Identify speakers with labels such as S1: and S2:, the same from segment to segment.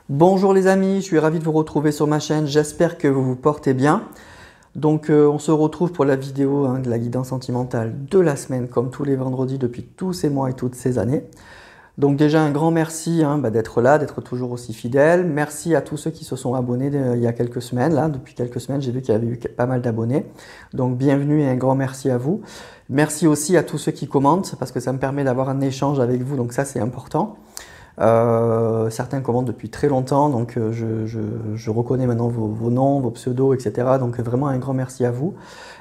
S1: Bonjour les amis, je suis ravi de vous retrouver sur ma chaîne, j'espère que vous vous portez bien. On se retrouve pour la vidéo de la guidance sentimentale de la semaine, comme tous les vendredis depuis tous ces mois et toutes ces années. Donc déjà un grand merci d'être là, d'être toujours aussi fidèle. Merci à tous ceux qui se sont abonnés il y a quelques semaines. Là, depuis quelques semaines, j'ai vu qu'il y avait eu pas mal d'abonnés. Donc bienvenue et un grand merci à vous. Merci aussi à tous ceux qui commentent, parce que ça me permet d'avoir un échange avec vous, donc ça c'est important. Certains commentent depuis très longtemps, donc je reconnais maintenant vos noms, vos pseudos, etc. Donc vraiment un grand merci à vous.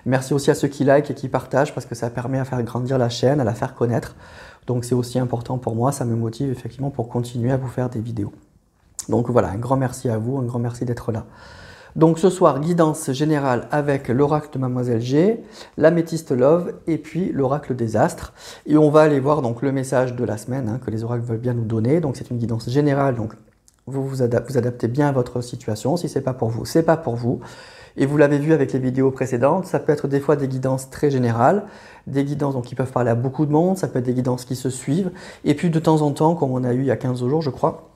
S1: Merci aussi à ceux qui like et qui partagent, parce que ça permet à faire grandir la chaîne, à la faire connaître. Donc c'est aussi important pour moi, ça me motive effectivement pour continuer à vous faire des vidéos. Donc voilà, un grand merci à vous, un grand merci d'être là. Donc ce soir, guidance générale avec l'oracle de Mademoiselle G, l'améthyste Love et puis l'oracle des astres. Et on va aller voir donc le message de la semaine que les oracles veulent bien nous donner. Donc c'est une guidance générale, donc vous adaptez bien à votre situation. Si c'est pas pour vous, c'est pas pour vous. Et vous l'avez vu avec les vidéos précédentes, ça peut être des fois des guidances très générales, des guidances qui peuvent parler à beaucoup de monde, ça peut être des guidances qui se suivent. Et puis de temps en temps, comme on a eu il y a 15 jours je crois,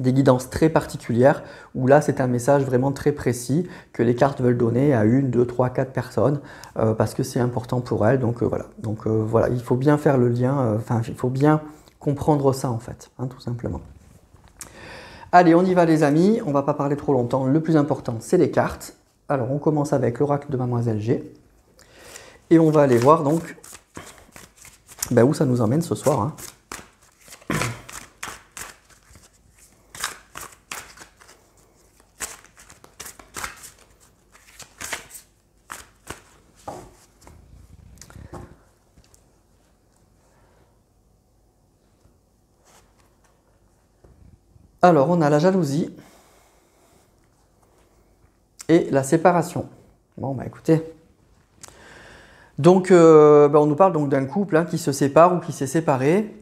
S1: des guidances très particulières où là c'est un message vraiment très précis que les cartes veulent donner à 1, 2, 3, 4 personnes parce que c'est important pour elles. Donc voilà, il faut bien faire le lien, il faut bien comprendre ça en fait, tout simplement. Allez, on y va les amis, on ne va pas parler trop longtemps, le plus important c'est les cartes. Alors on commence avec l'oracle de Mademoiselle G et on va aller voir donc où ça nous emmène ce soir. Alors, on a la jalousie et la séparation. Bon, écoutez. Donc, on nous parle donc d'un couple qui se sépare ou qui s'est séparé.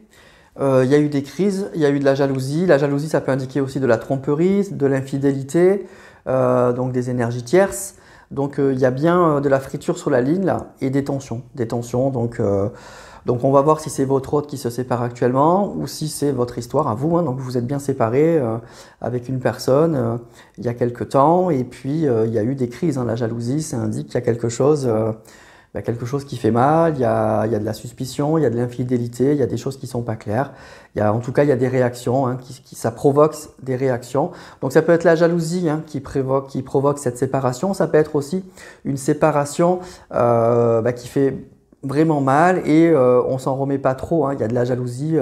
S1: Il y a eu des crises, il y a eu de la jalousie. La jalousie, ça peut indiquer aussi de la tromperie, de l'infidélité, donc des énergies tierces. Donc, il y a bien de la friture sur la ligne là, et des tensions. Donc on va voir si c'est votre hôte qui se sépare actuellement ou si c'est votre histoire à vous. Donc vous êtes bien séparé avec une personne il y a quelque temps et puis il y a eu des crises. La jalousie, ça indique qu'il y a quelque chose qui fait mal, il y a de la suspicion, il y a de l'infidélité, il y a des choses qui ne sont pas claires. En tout cas, il y a des réactions, ça provoque des réactions. Donc ça peut être la jalousie qui provoque cette séparation. Ça peut être aussi une séparation qui fait vraiment mal et on s'en remet pas trop. Il y a de la jalousie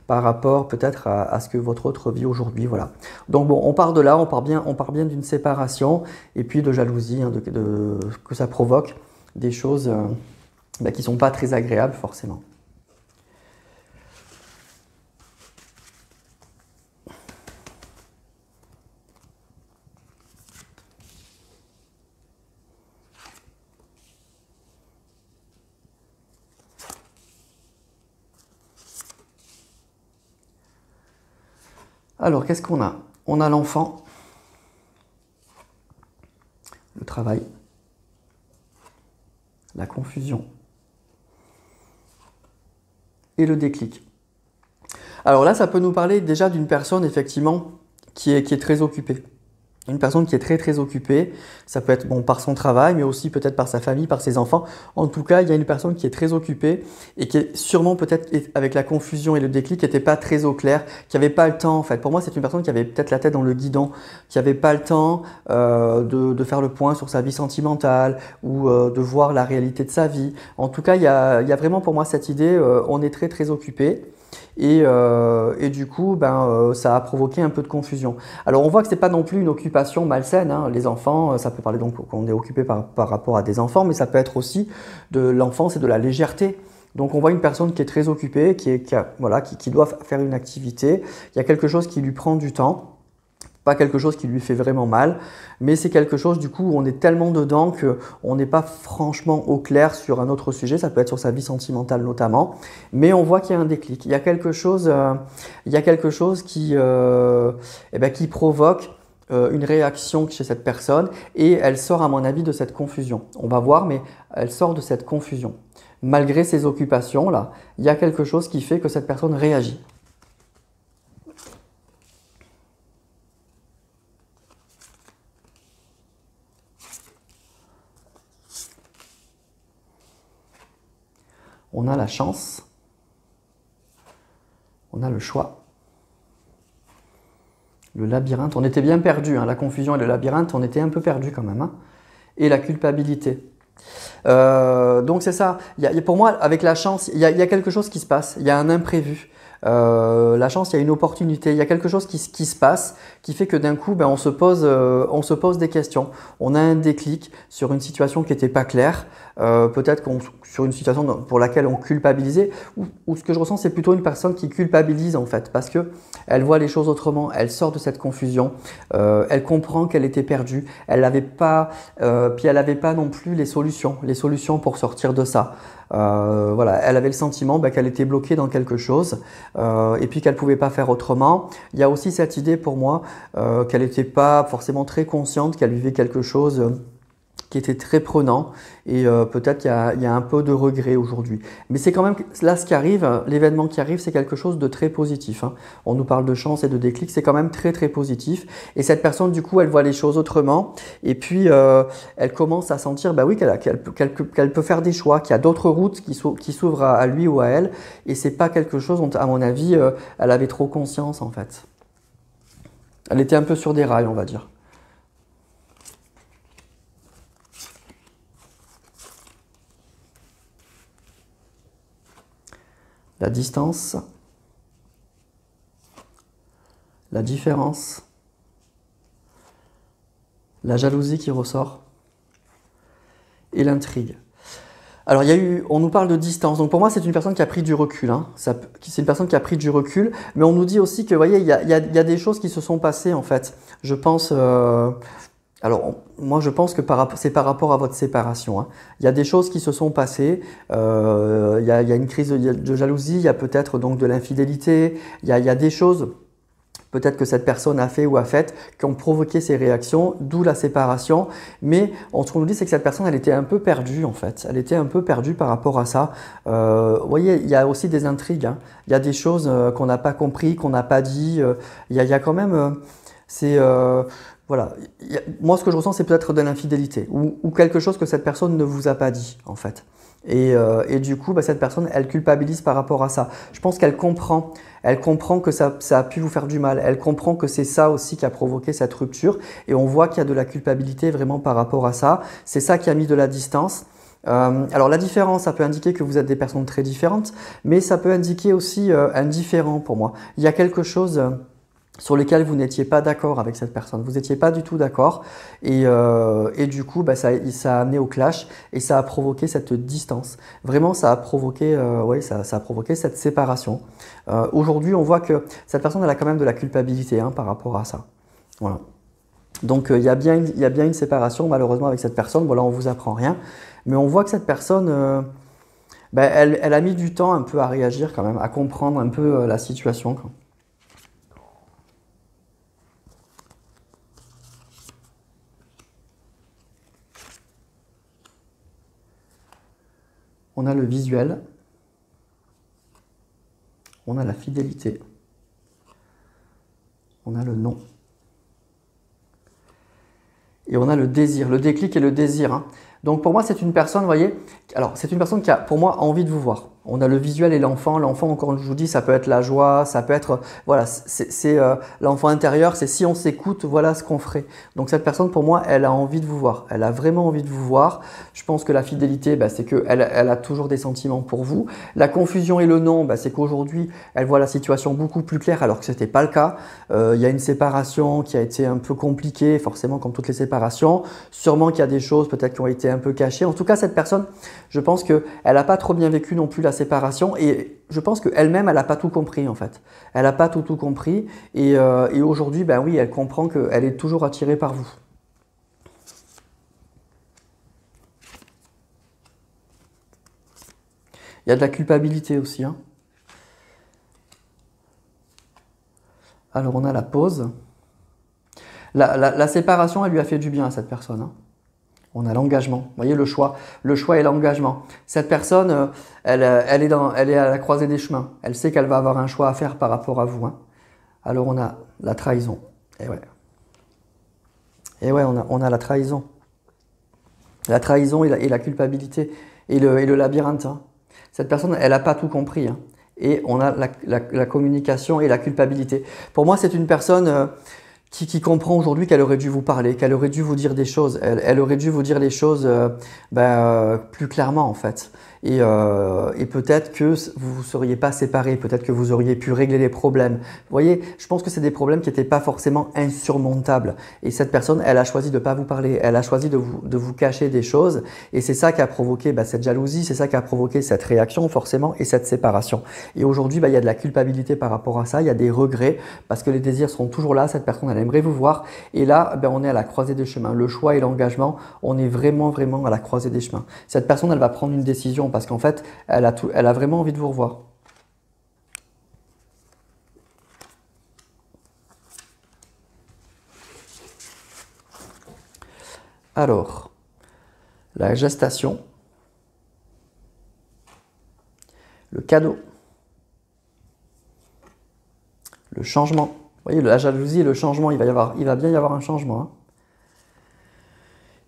S1: par rapport peut-être à ce que votre autre vit aujourd'hui. Voilà. Donc bon, on part de là, on part bien d'une séparation et puis de jalousie, que ça provoque des choses qui ne sont pas très agréables forcément. Alors, qu'est-ce qu'on a? On a l'enfant, le travail, la confusion et le déclic. Alors là, ça peut nous parler déjà d'une personne effectivement qui est très occupée. Une personne qui est très très occupée, ça peut être par son travail, mais aussi peut-être par sa famille, par ses enfants. En tout cas, il y a une personne qui est très occupée et qui est sûrement peut-être avec la confusion et le déclic, qui n'était pas très au clair, qui n'avait pas le temps en fait. Pour moi, c'est une personne qui avait peut-être la tête dans le guidon, qui n'avait pas le temps de faire le point sur sa vie sentimentale ou de voir la réalité de sa vie. En tout cas, il y a vraiment pour moi cette idée, on est très très occupé. Et du coup, ça a provoqué un peu de confusion. Alors on voit que ce n'est pas non plus une occupation malsaine. Les enfants, ça peut parler donc qu'on est occupé par rapport à des enfants, mais ça peut être aussi de l'enfance et de la légèreté. Donc on voit une personne qui est très occupée, qui doit faire une activité. Il y a quelque chose qui lui prend du temps. Pas quelque chose qui lui fait vraiment mal, mais c'est quelque chose du coup où on est tellement dedans qu'on n'est pas franchement au clair sur un autre sujet, ça peut être sur sa vie sentimentale notamment, mais on voit qu'il y a un déclic, il y a quelque chose qui provoque une réaction chez cette personne et elle sort à mon avis de cette confusion. On va voir, mais elle sort de cette confusion. Malgré ses occupations là, il y a quelque chose qui fait que cette personne réagit. On a la chance. On a le choix. Le labyrinthe. On était bien perdu, hein, la confusion et le labyrinthe, on était un peu perdu quand même. Hein. Et la culpabilité. Donc c'est ça. Pour moi, avec la chance, il y a quelque chose qui se passe. Il y a un imprévu. La chance, il y a une opportunité, il y a quelque chose qui se passe qui fait que d'un coup, ben, on se pose des questions. On a un déclic sur une situation qui n'était pas claire, peut-être sur une situation pour laquelle on culpabilisait, ou ce que je ressens, c'est plutôt une personne qui culpabilise en fait, parce que elle voit les choses autrement, elle sort de cette confusion, elle comprend qu'elle était perdue, elle n'avait pas, puis elle n'avait pas non plus les solutions pour sortir de ça. Voilà, elle avait le sentiment qu'elle était bloquée dans quelque chose et puis qu'elle ne pouvait pas faire autrement. Il y a aussi cette idée pour moi qu'elle n'était pas forcément très consciente qu'elle vivait quelque chose qui était très prenant et peut-être qu'il y a un peu de regret aujourd'hui. Mais c'est quand même, là ce qui arrive, l'événement qui arrive, c'est quelque chose de très positif. Hein. On nous parle de chance et de déclic, c'est quand même très très positif. Et cette personne du coup, elle voit les choses autrement et puis elle commence à sentir oui, qu'elle peut faire des choix, qu'il y a d'autres routes qui s'ouvrent à lui ou à elle. Et c'est pas quelque chose dont à mon avis, elle avait trop conscience en fait. Elle était un peu sur des rails, on va dire. La distance, la différence, la jalousie qui ressort et l'intrigue. Alors, on nous parle de distance. Donc, pour moi, c'est une personne qui a pris du recul. Hein. C'est une personne qui a pris du recul. Mais on nous dit aussi que, vous voyez, il y a des choses qui se sont passées, en fait. Je pense... Alors, moi, je pense que c'est par rapport à votre séparation. Hein. Il y a des choses qui se sont passées. Il y a une crise de jalousie. Il y a peut-être donc de l'infidélité. Il y a des choses peut-être que cette personne a fait ou a fait qui ont provoqué ces réactions, d'où la séparation. Mais ce qu'on nous dit, c'est que cette personne, elle était un peu perdue en fait. Elle était un peu perdue par rapport à ça. Vous voyez, il y a aussi des intrigues. Hein. Il y a des choses qu'on n'a pas compris, qu'on n'a pas dit. Il y a quand même... Voilà. Moi, ce que je ressens, c'est peut-être de l'infidélité ou quelque chose que cette personne ne vous a pas dit, en fait. Et du coup, cette personne, elle culpabilise par rapport à ça. Je pense qu'elle comprend que ça a pu vous faire du mal. Elle comprend que c'est ça aussi qui a provoqué cette rupture. Et on voit qu'il y a de la culpabilité vraiment par rapport à ça. C'est ça qui a mis de la distance. Alors la différence, ça peut indiquer que vous êtes des personnes très différentes, mais ça peut indiquer aussi un différent pour moi. Il y a quelque chose... sur lesquels vous n'étiez pas d'accord avec cette personne. Vous n'étiez pas du tout d'accord et du coup, ça a amené au clash et ça a provoqué cette distance. Vraiment, ça a provoqué, ça a provoqué cette séparation. Aujourd'hui, on voit que cette personne, elle a quand même de la culpabilité par rapport à ça. Voilà. Donc, il y a bien une séparation, malheureusement, avec cette personne. Voilà, on ne vous apprend rien. Mais on voit que cette personne, elle a mis du temps un peu à réagir quand même, à comprendre un peu la situation. On a le visuel, on a la fidélité, on a le non. Et on a le désir, le déclic et le désir. Hein. Donc pour moi, c'est une personne, vous voyez, alors c'est une personne qui a pour moi envie de vous voir. On a le visuel et l'enfant. L'enfant, encore je vous dis, ça peut être la joie, ça peut être, voilà, c'est l'enfant intérieur, c'est si on s'écoute, voilà ce qu'on ferait. Donc cette personne, pour moi, elle a envie de vous voir. Elle a vraiment envie de vous voir. Je pense que la fidélité, c'est qu'elle a toujours des sentiments pour vous. La confusion et le non, c'est qu'aujourd'hui, elle voit la situation beaucoup plus claire alors que ce n'était pas le cas. Il y a une séparation qui a été un peu compliquée, forcément comme toutes les séparations. Sûrement qu'il y a des choses peut-être qui ont été un peu cachées. En tout cas, cette personne, je pense qu'elle n'a pas trop bien vécu non plus la séparation et je pense qu'elle-même, elle n'a pas tout compris en fait. Elle n'a pas tout compris et aujourd'hui, oui, elle comprend qu'elle est toujours attirée par vous. Il y a de la culpabilité aussi. Hein. Alors, on a la pause. La séparation, elle lui a fait du bien à cette personne. Hein. On a l'engagement. Vous voyez le choix et l'engagement. Cette personne, elle est à la croisée des chemins. Elle sait qu'elle va avoir un choix à faire par rapport à vous. Hein. Alors, on a la trahison. Et ouais, on a la trahison. La trahison et la culpabilité et le labyrinthe. Hein. Cette personne, elle n'a pas tout compris, hein. Et on a la communication et la culpabilité. Pour moi, c'est une personne qui comprend aujourd'hui qu'elle aurait dû vous parler, qu'elle aurait dû vous dire des choses. Elle aurait dû vous dire les choses plus clairement en fait. Et peut-être que vous ne seriez pas séparés, peut-être que vous auriez pu régler les problèmes. Vous voyez, je pense que c'est des problèmes qui n'étaient pas forcément insurmontables. Et cette personne, elle a choisi de ne pas vous parler, elle a choisi de vous cacher des choses. Et c'est ça qui a provoqué cette jalousie, c'est ça qui a provoqué cette réaction forcément et cette séparation. Et aujourd'hui, il y a de la culpabilité par rapport à ça, il y a des regrets parce que les désirs seront toujours là, cette personne, elle aimerait vous voir. Et là, on est à la croisée des chemins. Le choix et l'engagement, on est vraiment, vraiment à la croisée des chemins. Cette personne, elle va prendre une décision parce qu'en fait, elle a vraiment envie de vous revoir. Alors, la gestation, le cadeau, le changement. Vous voyez, la jalousie et le changement, il va bien y avoir un changement, hein.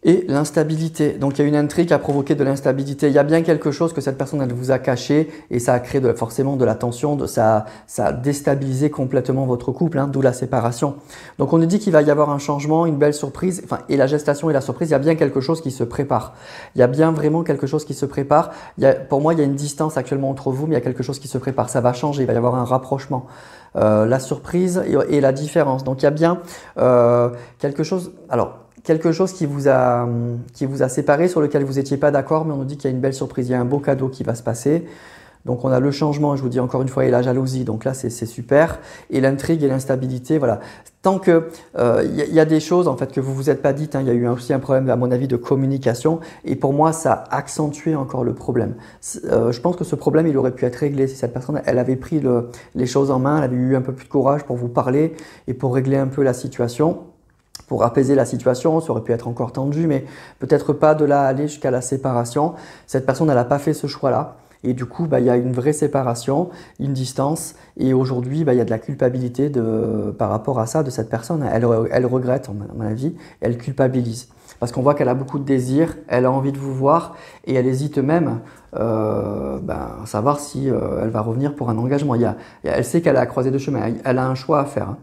S1: Et l'instabilité. Donc il y a une intrigue qui a provoqué de l'instabilité. Il y a bien quelque chose que cette personne elle vous a caché et ça a créé forcément de la tension, ça a déstabilisé complètement votre couple, hein, d'où la séparation. Donc on nous dit qu'il va y avoir un changement, une belle surprise, et la gestation et la surprise, il y a bien quelque chose qui se prépare. Il y a bien vraiment quelque chose qui se prépare. Pour moi, il y a une distance actuellement entre vous, mais il y a quelque chose qui se prépare. Ça va changer, il va y avoir un rapprochement. La surprise et la différence. Donc il y a bien quelque chose. Alors, quelque chose qui vous a séparé, sur lequel vous n'étiez pas d'accord, mais on nous dit qu'il y a une belle surprise, il y a un beau cadeau qui va se passer. Donc on a le changement, je vous dis encore une fois, et la jalousie, donc là c'est super. Et l'intrigue et l'instabilité, voilà. Tant que y a des choses en fait que vous vous êtes pas dites, hein, il y a eu aussi un problème à mon avis de communication, et pour moi ça a accentué encore le problème. Je pense que ce problème il aurait pu être réglé si cette personne elle avait pris les choses en main, elle avait eu un peu plus de courage pour vous parler et pour régler un peu la situation. Pour apaiser la situation, ça aurait pu être encore tendu, mais peut-être pas de là aller jusqu'à la séparation. Cette personne, elle n'a pas fait ce choix-là. Et du coup, il y a une vraie séparation, une distance. Et aujourd'hui, il y a de la culpabilité par rapport à ça de cette personne. Elle regrette, à mon avis, elle culpabilise. Parce qu'on voit qu'elle a beaucoup de désirs, elle a envie de vous voir et elle hésite même à savoir si elle va revenir pour un engagement. Elle sait qu'elle a croisé deux chemins, elle a un choix à faire, hein.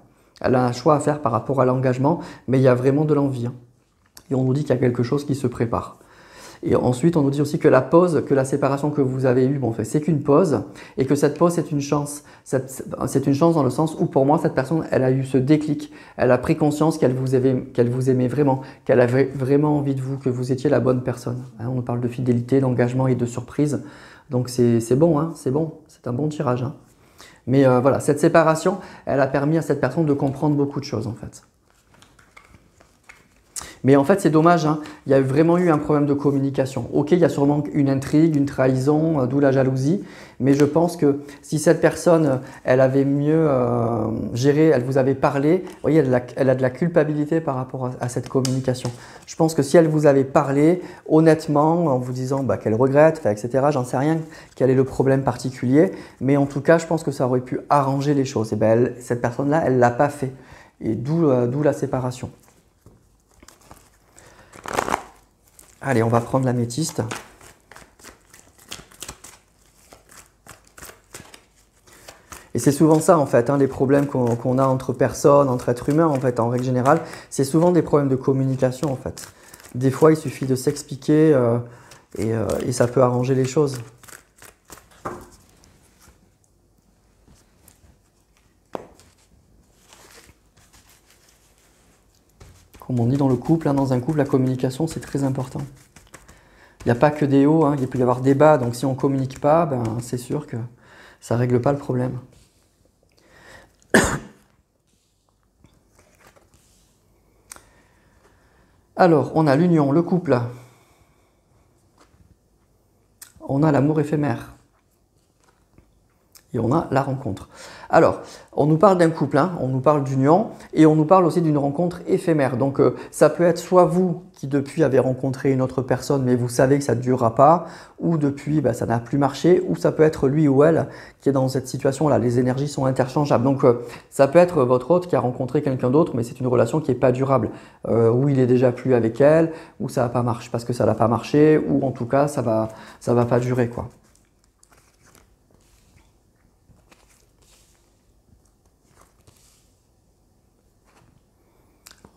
S1: Elle a un choix à faire par rapport à l'engagement, mais il y a vraiment de l'envie, hein. Et on nous dit qu'il y a quelque chose qui se prépare. Et ensuite, on nous dit aussi que que la séparation que vous avez eue, c'est qu'une pause, et que cette pause, c'est une chance. C'est une chance dans le sens où, pour moi, cette personne, elle a eu ce déclic. Elle a pris conscience qu'elle vous aimait vraiment, qu'elle avait vraiment envie de vous, que vous étiez la bonne personne. Hein, on parle de fidélité, d'engagement et de surprise. Donc c'est bon, hein, c'est bon, c'est un bon tirage, hein. Mais voilà, cette séparation, elle a permis à cette personne de comprendre beaucoup de choses en fait. Mais en fait, c'est dommage, hein. Il y a vraiment eu un problème de communication. Ok, il y a sûrement une intrigue, une trahison, d'où la jalousie. Mais je pense que si cette personne, elle avait mieux géré, elle vous avait parlé, vous voyez, elle a de la culpabilité par rapport à cette communication. Je pense que si elle vous avait parlé honnêtement, en vous disant qu'elle regrette, etc., j'en sais rien, quel est le problème particulier. Mais en tout cas, je pense que ça aurait pu arranger les choses. Et cette personne-là, elle ne l'a pas fait. Et d'où la séparation. Allez, on va prendre l'améthyste. Et c'est souvent ça en fait, hein, les problèmes qu'on a entre personnes, entre êtres humains en fait, en règle générale, c'est souvent des problèmes de communication en fait. Des fois, il suffit de s'expliquer et ça peut arranger les choses. Comme on dit dans le couple, hein, dans un couple, la communication, c'est très important. Il n'y a pas que des hauts, hein, il peut y avoir des bas. Donc si on ne communique pas, c'est sûr que ça ne règle pas le problème. Alors, on a l'union, le couple. On a l'amour éphémère. Et on a la rencontre. Alors, on nous parle d'un couple, hein, on nous parle d'union et on nous parle aussi d'une rencontre éphémère. Donc, ça peut être soit vous qui depuis avez rencontré une autre personne mais vous savez que ça ne durera pas, ou depuis ça n'a plus marché, ou ça peut être lui ou elle qui est dans cette situation-là. Les énergies sont interchangeables. Donc, ça peut être votre hôte qui a rencontré quelqu'un d'autre mais c'est une relation qui n'est pas durable. Ou il est déjà plus avec elle, ou ça va pas marcher parce que ça n'a pas marché, ou en tout cas ça va pas durer quoi.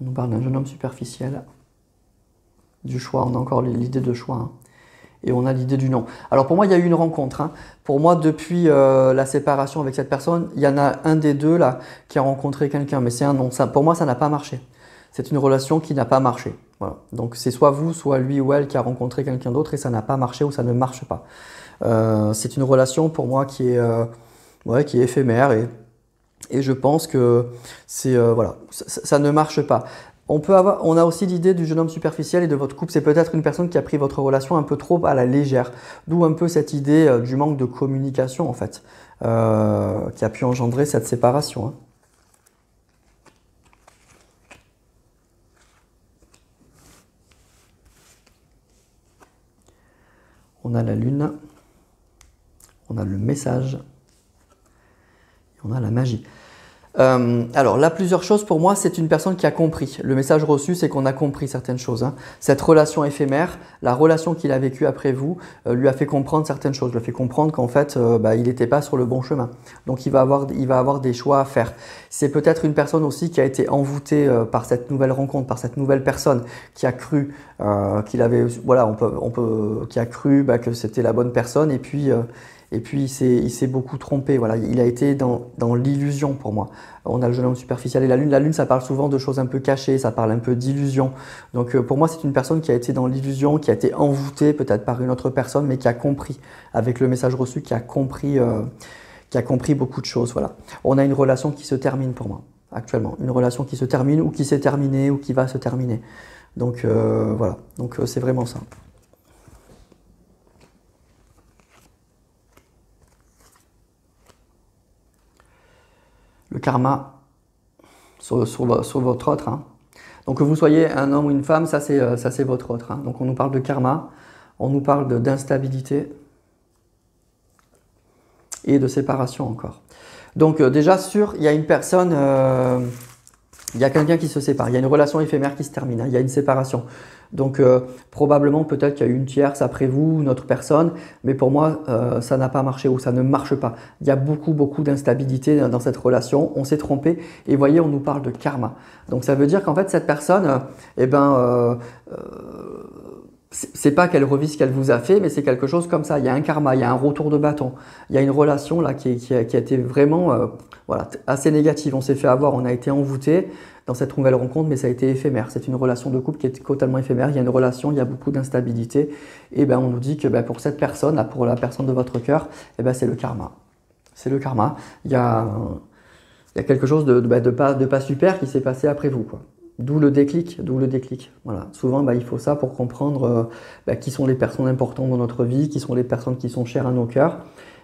S1: On nous parle d'un jeune homme superficiel. Du choix, on a encore l'idée de choix. Hein. Et on a l'idée du non. Alors pour moi, il y a eu une rencontre. Hein. Pour moi, depuis la séparation avec cette personne, il y en a un des deux là qui a rencontré quelqu'un. Mais c'est un non. Ça, pour moi, ça n'a pas marché. C'est une relation qui n'a pas marché. Voilà. Donc c'est soit vous, soit lui ou elle qui a rencontré quelqu'un d'autre et ça n'a pas marché ou ça ne marche pas. C'est une relation pour moi qui est éphémère et je pense que c'est voilà, ça ne marche pas. On a aussi l'idée du jeune homme superficiel et de votre couple. C'est peut-être une personne qui a pris votre relation un peu trop à la légère. D'où un peu cette idée du manque de communication en fait, qui a pu engendrer cette séparation. Hein. On a la lune, on a le message et on a la magie. Alors là, plusieurs choses pour moi, c'est une personne qui a compris. Le message reçu, c'est qu'on a compris certaines choses. Hein. Cette relation éphémère, la relation qu'il a vécue après vous, lui a fait comprendre certaines choses. Lui a fait comprendre qu'en fait, il n'était pas sur le bon chemin. Donc il va avoir des choix à faire. C'est peut-être une personne aussi qui a été envoûtée par cette nouvelle rencontre, par cette nouvelle personne qui a cru qu'il avait, voilà, qui a cru que c'était la bonne personne et puis il s'est beaucoup trompé. Voilà, il a été dans l'illusion pour moi. On a le jeune homme superficiel et la lune. La lune, ça parle souvent de choses un peu cachées, ça parle un peu d'illusion. Donc pour moi, c'est une personne qui a été dans l'illusion, qui a été envoûtée peut-être par une autre personne, mais qui a compris, avec le message reçu, qui a compris beaucoup de choses. Voilà. On a une relation qui se termine pour moi, actuellement. Une relation qui se termine ou qui s'est terminée ou qui va se terminer. Donc voilà, donc c'est vraiment ça. Le karma sur votre autre. Hein. Donc que vous soyez un homme ou une femme, ça c'est votre autre. Hein. Donc on nous parle de karma, on nous parle d'instabilité et de séparation encore. Donc déjà il y a une personne, il y a quelqu'un qui se sépare, il y a une relation éphémère qui se termine, hein. Il y a une séparation. Donc probablement peut-être qu'il y a eu une tierce après vous, une autre personne, mais pour moi ça n'a pas marché ou ça ne marche pas. Il y a beaucoup d'instabilité dans cette relation, on s'est trompé et voyez on nous parle de karma. Donc ça veut dire qu'en fait cette personne, c'est pas qu'elle revit ce qu'elle vous a fait, mais c'est quelque chose comme ça. Il y a un karma, il y a un retour de bâton. Il y a une relation là qui a été vraiment voilà, assez négative. On s'est fait avoir, on a été envoûté dans cette nouvelle rencontre, mais ça a été éphémère. C'est une relation de couple qui est totalement éphémère. Il y a une relation, il y a beaucoup d'instabilité. Et on nous dit que pour cette personne, là, pour la personne de votre cœur, c'est le karma. C'est le karma. Il y a quelque chose de pas super qui s'est passé après vous, quoi. D'où le déclic, Voilà. Souvent, il faut ça pour comprendre qui sont les personnes importantes dans notre vie, qui sont les personnes qui sont chères à nos cœurs.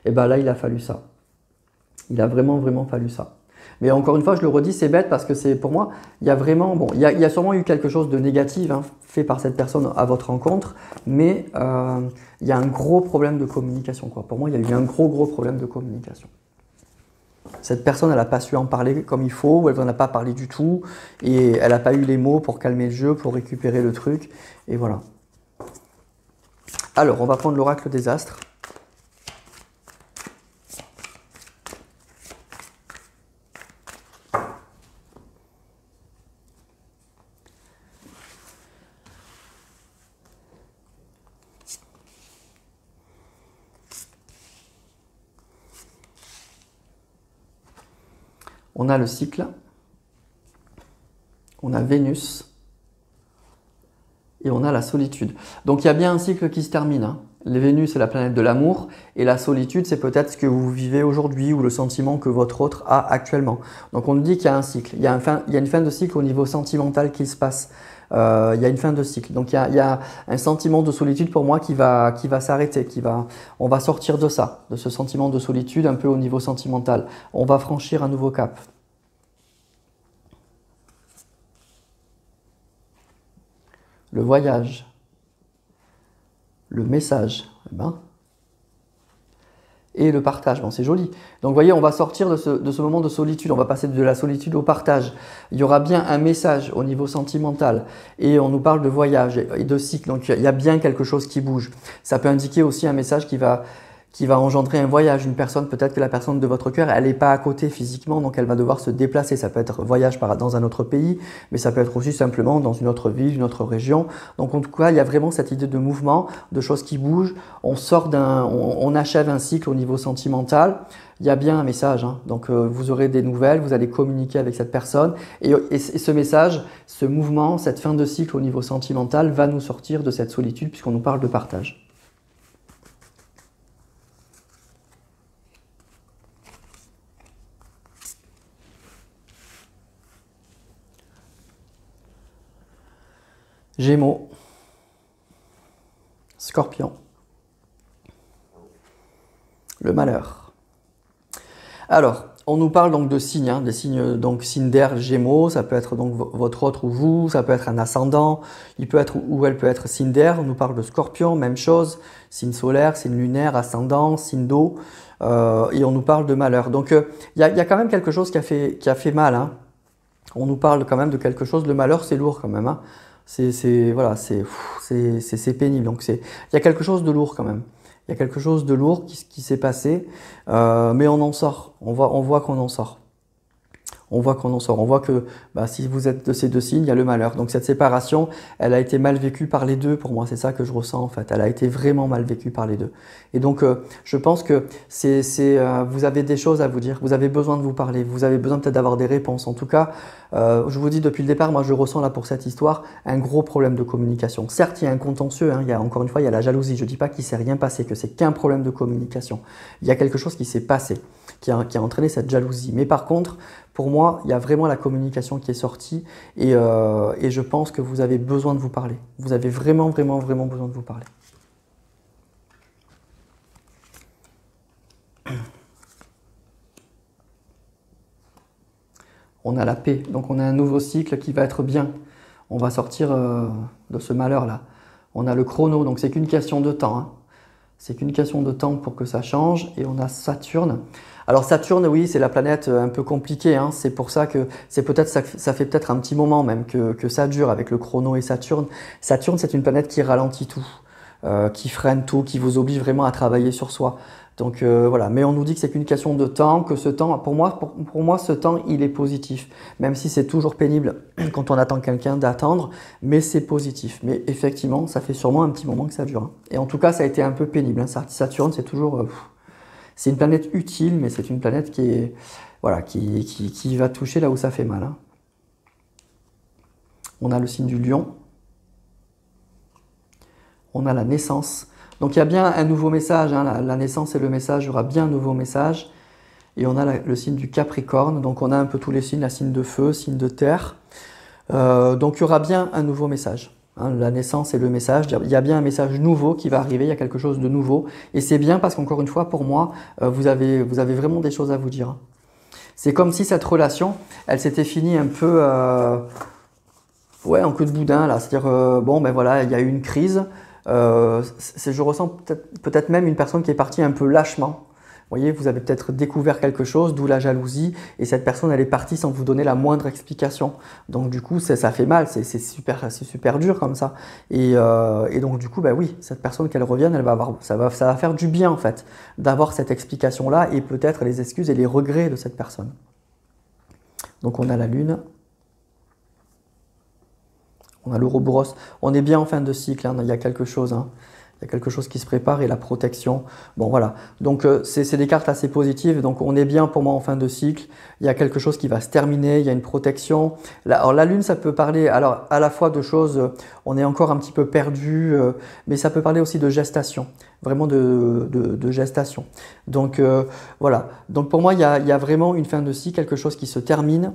S1: Et là, il a fallu ça. Il a vraiment fallu ça. Mais encore une fois, je le redis, c'est bête parce que c'est pour moi, il y a vraiment, il y a sûrement eu quelque chose de négatif hein, fait par cette personne à votre rencontre, mais il y a un gros problème de communication, quoi. Pour moi, il y a eu un gros problème de communication. Cette personne, elle n'a pas su en parler comme il faut, ou elle n'en a pas parlé du tout, et elle n'a pas eu les mots pour calmer le jeu, pour récupérer le truc, et voilà. Alors, on va prendre l'oracle des astres. On a le cycle, on a Vénus et on a la solitude. Donc il y a bien un cycle qui se termine. Hein. Les Vénus, c'est la planète de l'amour et la solitude, c'est peut-être ce que vous vivez aujourd'hui ou le sentiment que votre autre a actuellement. Donc on nous dit qu'il y a un cycle, il y a une fin de cycle au niveau sentimental qui se passe. Il y a une fin de cycle. Donc il y a un sentiment de solitude pour moi qui va s'arrêter, on va sortir de ça, de ce sentiment de solitude un peu au niveau sentimental. On va franchir un nouveau cap. Le voyage, le message, et le partage. Bon, c'est joli. Donc, vous voyez, on va sortir de ce moment de solitude. On va passer de la solitude au partage. Il y aura bien un message au niveau sentimental. Et on nous parle de voyage et de cycle. Donc, il y a bien quelque chose qui bouge. Ça peut indiquer aussi un message qui va qui va engendrer un voyage. Une personne, peut-être que la personne de votre cœur, elle n'est pas à côté physiquement, donc elle va devoir se déplacer. Ça peut être voyage dans un autre pays, mais ça peut être aussi simplement dans une autre ville, une autre région. Donc en tout cas, il y a vraiment cette idée de mouvement, de choses qui bougent. On achève un cycle au niveau sentimental. Il y a bien un message, hein. Donc vous aurez des nouvelles, vous allez communiquer avec cette personne et ce message, ce mouvement, cette fin de cycle au niveau sentimental va nous sortir de cette solitude puisqu'on nous parle de partage. Gémeaux, Scorpion, le malheur. Alors, on nous parle donc de signes, hein, des signes, donc signe d'air, Gémeaux, ça peut être donc votre autre ou vous, ça peut être un ascendant, il peut être ou elle peut être signe d'air. On nous parle de Scorpion, même chose, signe solaire, signe lunaire, ascendant, signe d'eau, et on nous parle de malheur. Donc, il y a quand même quelque chose qui a fait mal, hein. On nous parle quand même de quelque chose. Le malheur, c'est lourd quand même, hein. Voilà, c'est pénible. Donc, il y a quelque chose de lourd quand même. Il y a quelque chose de lourd qui s'est passé, mais on en sort. On voit qu'on en sort. On voit qu'on en sort. On voit que si vous êtes de ces deux signes, il y a le malheur. Donc cette séparation, elle a été mal vécue par les deux. Pour moi, c'est ça que je ressens en fait. Elle a été vraiment mal vécue par les deux. Et donc, je pense que vous avez des choses à vous dire. Vous avez besoin de vous parler. Vous avez besoin peut-être d'avoir des réponses. En tout cas, je vous dis depuis le départ, moi je ressens là pour cette histoire un gros problème de communication. Certes, il y a un contentieux. Hein, encore une fois, il y a la jalousie. Je ne dis pas qu'il ne s'est rien passé, que c'est qu'un problème de communication. Il y a quelque chose qui s'est passé, qui a entraîné cette jalousie. Mais par contre, pour moi, il y a vraiment la communication qui est sortie et je pense que vous avez besoin de vous parler. Vous avez vraiment, vraiment, vraiment besoin de vous parler. On a la paix, donc on a un nouveau cycle qui va être bien. On va sortir de ce malheur-là. On a le chrono, donc c'est qu'une question de temps, hein. C'est qu'une question de temps pour que ça change. Et on a Saturne. Alors Saturne, oui, c'est la planète un peu compliquée, hein. C'est pour ça que ça fait peut-être un petit moment même que ça dure avec le chrono et Saturne. Saturne, c'est une planète qui ralentit tout, qui freine tout, qui vous oblige vraiment à travailler sur soi. Donc voilà, mais on nous dit que c'est qu'une question de temps, que ce temps, pour moi, ce temps, il est positif. Même si c'est toujours pénible quand on attend quelqu'un d'attendre, mais c'est positif. Mais effectivement, ça fait sûrement un petit moment que ça dure, hein. Et en tout cas, ça a été un peu pénible, hein. Saturne, c'est toujours... c'est une planète utile, mais c'est une planète qui va toucher là où ça fait mal, hein. On a le signe du lion. On a la naissance. Donc il y a bien un nouveau message, hein, la naissance et le message, il y aura bien un nouveau message. Et on a le signe du Capricorne, donc on a un peu tous les signes, la signe de feu, signe de terre. Donc il y aura bien un nouveau message, hein, la naissance et le message. Il y a bien un message nouveau qui va arriver, il y a quelque chose de nouveau. Et c'est bien parce qu'encore une fois, pour moi, vous avez vraiment des choses à vous dire. C'est comme si cette relation, elle s'était finie un peu en queue de boudin, là. C'est-à-dire, bon, ben voilà, il y a eu une crise. Je ressens peut-être même une personne qui est partie un peu lâchement. Vous voyez, vous avez peut-être découvert quelque chose, d'où la jalousie, et cette personne, elle est partie sans vous donner la moindre explication. Donc du coup, ça fait mal, c'est super dur comme ça. Et donc du coup, bah oui, cette personne, qu'elle revienne, ça va faire du bien en fait, d'avoir cette explication-là, et peut-être les excuses et les regrets de cette personne. Donc on a la Lune. On a l'Ouroboros. On est bien en fin de cycle, hein. Il y a quelque chose, hein. Il y a quelque chose qui se prépare et la protection. Bon, voilà. Donc, c'est des cartes assez positives. Donc, on est bien pour moi en fin de cycle. Il y a quelque chose qui va se terminer. Il y a une protection. Alors, la Lune, ça peut parler alors, à la fois de choses, on est encore un petit peu perdu, mais ça peut parler aussi de gestation. Vraiment de gestation. Donc, voilà. Donc, pour moi, il y a vraiment une fin de cycle, quelque chose qui se termine.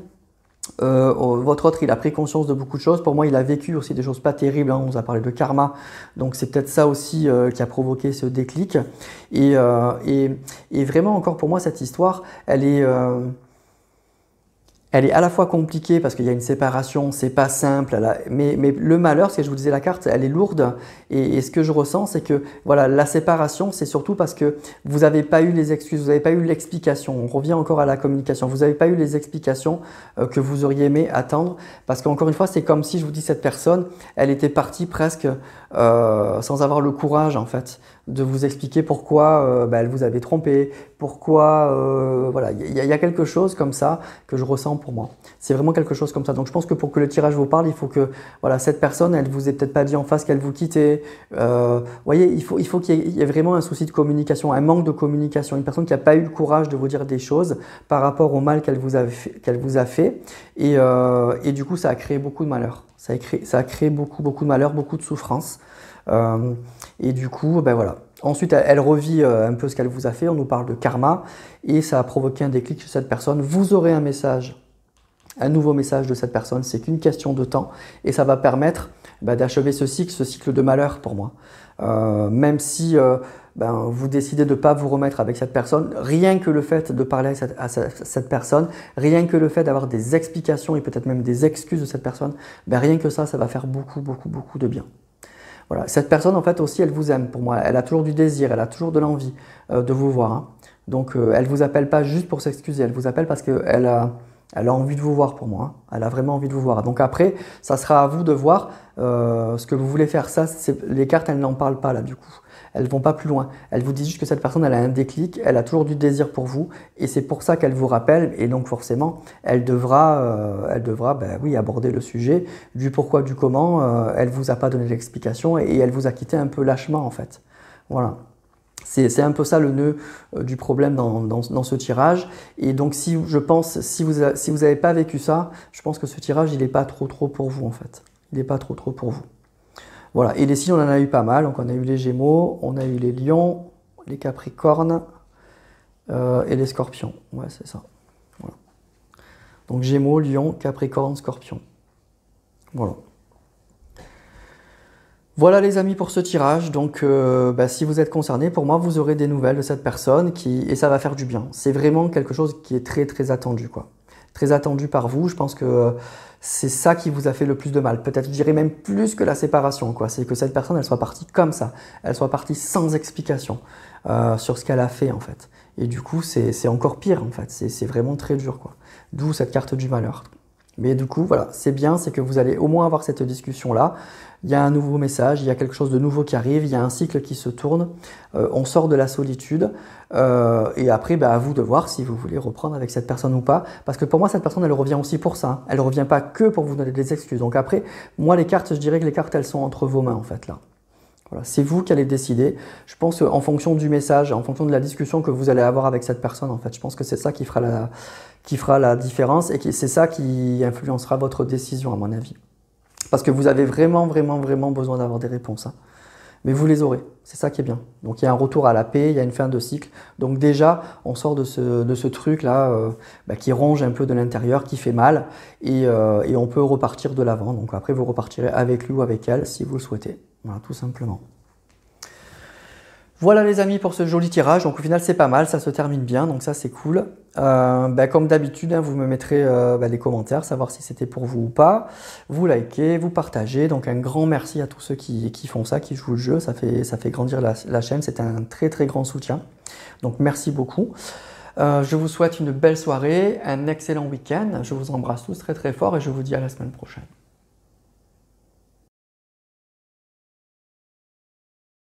S1: Votre autre, il a pris conscience de beaucoup de choses. Pour moi, il a vécu aussi des choses pas terribles, hein. On nous a parlé de karma, donc c'est peut-être ça aussi qui a provoqué ce déclic. Et vraiment, encore pour moi, cette histoire, elle est à la fois compliquée parce qu'il y a une séparation, c'est pas simple, mais le malheur, c'est que je vous disais, la carte, elle est lourde, et ce que je ressens, c'est que voilà, la séparation, c'est surtout parce que vous n'avez pas eu les excuses, vous n'avez pas eu l'explication. On revient encore à la communication, vous n'avez pas eu les explications que vous auriez aimé attendre, parce qu'encore une fois, c'est comme si, je vous dis, cette personne, elle était partie presque sans avoir le courage en fait de vous expliquer pourquoi elle vous avait trompé, pourquoi, voilà, il y a quelque chose comme ça que je ressens pour moi. C'est vraiment quelque chose comme ça. Donc je pense que pour que le tirage vous parle, il faut que voilà, cette personne, elle vous ait peut-être pas dit en face qu'elle vous quittait. Vous voyez, il faut qu'il y ait vraiment un souci de communication, un manque de communication, une personne qui n'a pas eu le courage de vous dire des choses par rapport au mal qu'elle vous a fait. Et du coup, ça a créé beaucoup de malheur. Ça a créé beaucoup de malheur, beaucoup de souffrance. Et du coup, ben voilà. Ensuite, elle revit un peu ce qu'elle vous a fait. On nous parle de karma et ça a provoqué un déclic chez cette personne. Vous aurez un message, un nouveau message de cette personne. C'est qu'une question de temps et ça va permettre d'achever ce cycle de malheur pour moi. Même si vous décidez de ne pas vous remettre avec cette personne, rien que le fait de parler à cette personne, rien que le fait d'avoir des explications et peut-être même des excuses de cette personne, rien que ça va faire beaucoup de bien. Voilà. Cette personne, en fait, aussi, elle vous aime pour moi. Elle a toujours du désir, elle a toujours de l'envie de vous voir. Hein. Donc, elle ne vous appelle pas juste pour s'excuser, elle vous appelle parce qu'elle a envie de vous voir pour moi. Hein. Elle a vraiment envie de vous voir. Donc après, ça sera à vous de voir ce que vous voulez faire. Ça, les cartes, elles n'en parlent pas là du coup. Elles ne vont pas plus loin. Elles vous disent juste que cette personne, elle a un déclic, elle a toujours du désir pour vous et c'est pour ça qu'elle vous rappelle et donc forcément, elle devra oui, aborder le sujet du pourquoi, du comment. Elle ne vous a pas donné l'explication et elle vous a quitté un peu lâchement en fait. Voilà. C'est un peu ça le nœud du problème dans ce tirage. Et donc, si vous n'avez pas vécu ça, je pense que ce tirage, il n'est pas trop pour vous en fait. Il n'est pas trop pour vous. Voilà. Et les signes, on en a eu pas mal. Donc, on a eu les Gémeaux, on a eu les Lions, les Capricornes et les Scorpions. Ouais, c'est ça. Voilà. Donc, Gémeaux, Lions, Capricorne, Scorpion. Voilà. Voilà les amis pour ce tirage, donc si vous êtes concernés, pour moi vous aurez des nouvelles de cette personne et ça va faire du bien. C'est vraiment quelque chose qui est très attendu quoi. Très attendu par vous, je pense que c'est ça qui vous a fait le plus de mal. Peut-être je dirais même plus que la séparation quoi. C'est que cette personne elle soit partie comme ça, elle soit partie sans explication sur ce qu'elle a fait en fait. Et du coup c'est encore pire en fait, c'est vraiment très dur quoi. D'où cette carte du malheur. Mais du coup, voilà, c'est bien, c'est que vous allez au moins avoir cette discussion-là. Il y a un nouveau message, il y a quelque chose de nouveau qui arrive, il y a un cycle qui se tourne, on sort de la solitude. Et après, à vous de voir si vous voulez reprendre avec cette personne ou pas. Parce que pour moi, cette personne, elle revient aussi pour ça. Elle ne revient pas que pour vous donner des excuses. Donc après, moi, les cartes, je dirais que les cartes, elles sont entre vos mains, en fait, là. Voilà, c'est vous qui allez décider. Je pense qu'en fonction du message, en fonction de la discussion que vous allez avoir avec cette personne, en fait, je pense que c'est ça qui fera la différence et c'est ça qui influencera votre décision, à mon avis. Parce que vous avez vraiment besoin d'avoir des réponses. Hein. Mais vous les aurez, c'est ça qui est bien. Donc il y a un retour à la paix, il y a une fin de cycle. Donc déjà, on sort de ce truc-là qui ronge un peu de l'intérieur, qui fait mal, et on peut repartir de l'avant. Donc après, vous repartirez avec lui ou avec elle, si vous le souhaitez. Voilà, tout simplement. Voilà les amis pour ce joli tirage, donc au final c'est pas mal, ça se termine bien, donc ça c'est cool. Comme d'habitude, hein, vous me mettrez les commentaires, savoir si c'était pour vous ou pas. Vous likez, vous partagez, donc un grand merci à tous ceux qui font ça, qui jouent le jeu, ça fait grandir la chaîne, c'est un très grand soutien. Donc merci beaucoup. Je vous souhaite une belle soirée, un excellent week-end, je vous embrasse tous très fort et je vous dis à la semaine prochaine.